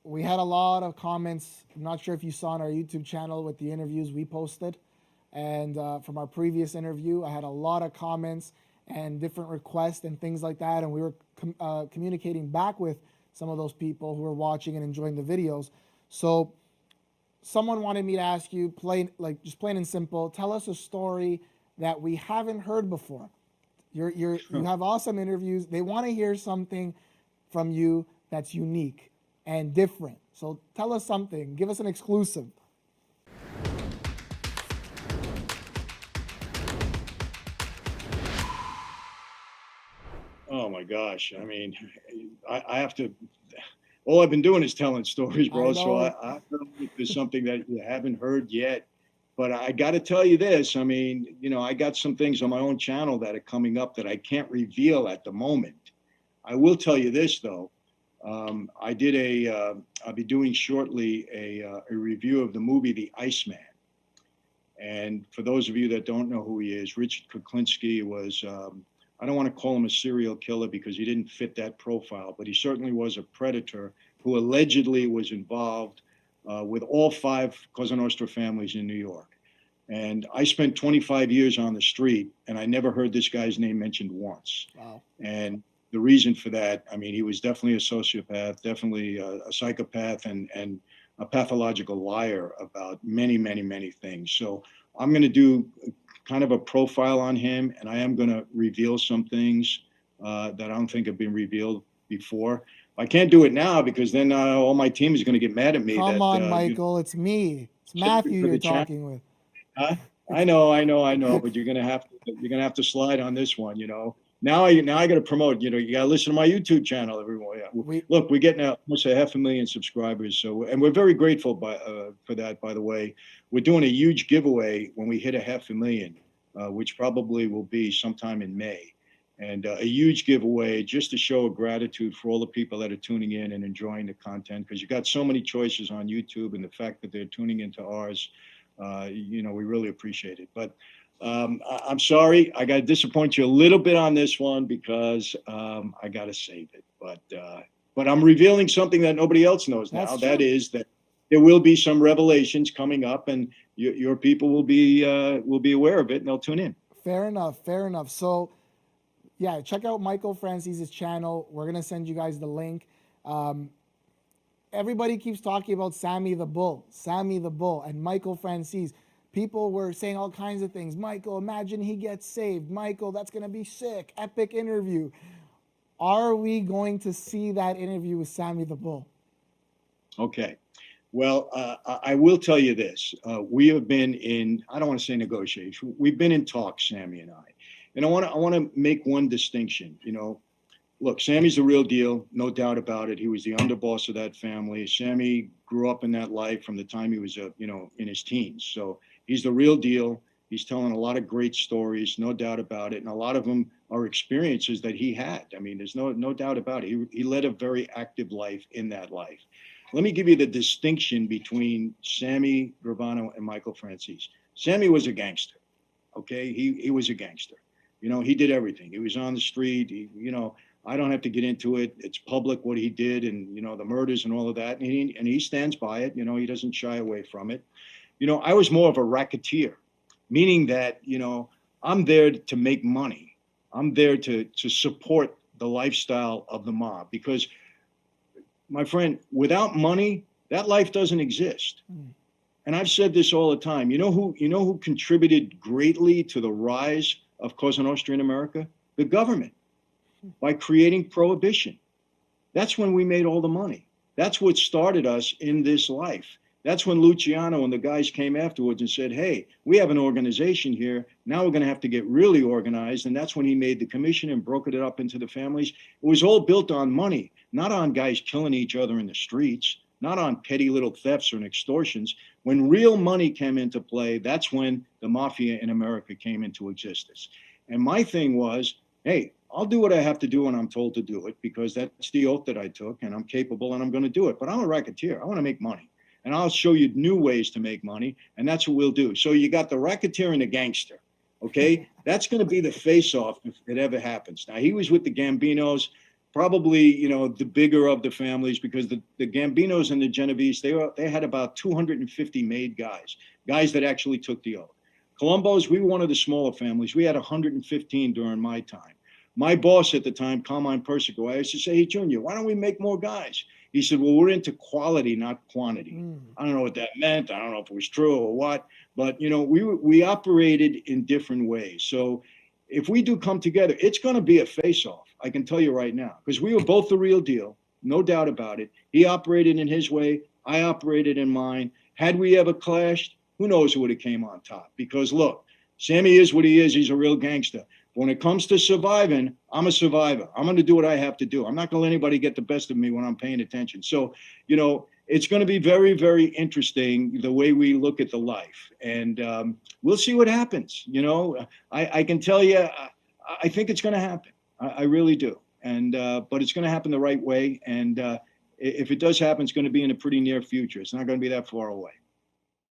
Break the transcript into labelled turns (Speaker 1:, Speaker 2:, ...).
Speaker 1: we had a lot of comments. I'm not sure if you saw on our YouTube channel with the interviews we posted. And from our previous interview, I had a lot of comments and different requests and things like that. And we were communicating back with some of those people who were watching and enjoying the videos. So someone wanted me to ask you, just plain and simple, tell us a story that we haven't heard before. You have awesome interviews. They want to hear something from you that's unique and different. So tell us something. Give us an exclusive.
Speaker 2: Oh my gosh. I mean, I have to, all I've been doing is telling stories, bro. So I don't know if there's something that you haven't heard yet. But I got to tell you this. I mean, I got some things on my own channel that are coming up that I can't reveal at the moment. I will tell you this, though. I'll be doing shortly a review of the movie The Iceman. And for those of you that don't know who he is, 𝐟𝐸𝐿 𝐾𝐭 was, I don't want to call him a serial killer because he didn't fit that profile, but he certainly was a predator who allegedly was involved with all 5 Cosa Nostra families in New York. And I spent 25 years on the street, and I never heard this guy's name mentioned once.
Speaker 1: Wow.
Speaker 2: And the reason for that, I mean, he was definitely a sociopath, definitely a psychopath, and a pathological liar about many, many, many things. So I'm going to do kind of a profile on him, and I am going to reveal some things that I don't think have been revealed before. I can't do it now because then all my team is going to get mad at me.
Speaker 1: Come on, Michael, it's me. It's Matthew you're talking with.
Speaker 2: Huh? I know, but you're gonna have to slide on this one. Now I got to promote. You got to listen to my YouTube channel, everyone. Look, we're getting almost 500,000 subscribers. So, and we're very grateful for that. By the way, we're doing a huge giveaway when we hit 500,000, which probably will be sometime in May. And a huge giveaway just to show gratitude for all the people that are tuning in and enjoying the content, because you got so many choices on YouTube, and the fact that they're tuning into ours, we really appreciate it. But I'm sorry, I got to disappoint you a little bit on this one because I got to save it. But I'm revealing something that nobody else knows now. That is that there will be some revelations coming up, and your people will be aware of it, and they'll tune in.
Speaker 1: Fair enough. So, yeah, check out Michael Franzese's channel. We're going to send you guys the link. Everybody keeps talking about Sammy the Bull, and Michael Franzese. People were saying all kinds of things. Michael, imagine he gets saved. Michael, that's going to be sick. Epic interview. Are we going to see that interview with Sammy the Bull?
Speaker 2: Okay. Well, I will tell you this. We have been in, I don't want to say negotiation. We've been in talks, Sammy and I. And I want to make one distinction. Look, Sammy's the real deal, no doubt about it. He was the underboss of that family. Sammy grew up in that life from the time he was, in his teens. So he's the real deal. He's telling a lot of great stories, no doubt about it. And a lot of them are experiences that he had. I mean, there's no doubt about it. He led a very active life in that life. Let me give you the distinction between Sammy Gravano and Michael Franzese. Sammy was a gangster, okay? He was a gangster. He did everything. He was on the street. I don't have to get into it. It's public what he did, and the murders and all of that. And he stands by it. He doesn't shy away from it. I was more of a racketeer, meaning that I'm there to make money. I'm there to support the lifestyle of the mob, because, my friend, without money, that life doesn't exist. And I've said this all the time. You know who contributed greatly to the rise of Cosa Nostra in America? The government. By creating prohibition. That's when we made all the money. That's what started us in this life. That's when Luciano and the guys came afterwards and said, hey, we have an organization here. Now we're going to have to get really organized. And that's when he made the commission and broke it up into the families. It was all built on money, not on guys killing each other in the streets, not on petty little thefts or extortions. When real money came into play, that's when the mafia in America came into existence. And my thing was, hey, I'll do what I have to do when I'm told to do it, because that's the oath that I took, and I'm capable, and I'm going to do it. But I'm a racketeer. I want to make money. And I'll show you new ways to make money, and that's what we'll do. So you got the racketeer and the gangster, okay? That's going to be the face-off if it ever happens. Now, he was with the Gambinos. probably, you know, the bigger of the families, because the Gambinos and the Genovese, they had about 250 made guys that actually took the oath. Colombos, we were one of the smaller families. We had 115 during my time. My boss at the time, Carmine Persico, I used to say, hey, Junior, why don't we make more guys? He said, well, we're into quality, not quantity. I don't know what that meant. I don't know if it was true or what, but, you know, we operated in different ways. So if we do come together, it's going to be a face-off. I can tell you right now, because we were both the real deal, no doubt about it. He operated in his way. I operated in mine. Had we ever clashed, who knows who would have came on top? Because look, Sammy is what he is. He's a real gangster. When it comes to surviving, I'm a survivor. I'm going to do what I have to do. I'm not going to let anybody get the best of me when I'm paying attention. So, you know, it's going to be very, very interesting the way we look at the life. And we'll see what happens. You know, I can tell you, I think it's going to happen. I really do. And but it's going to happen the right way. And if it does happen, it's going to be in a pretty near future. It's not going to be that far away.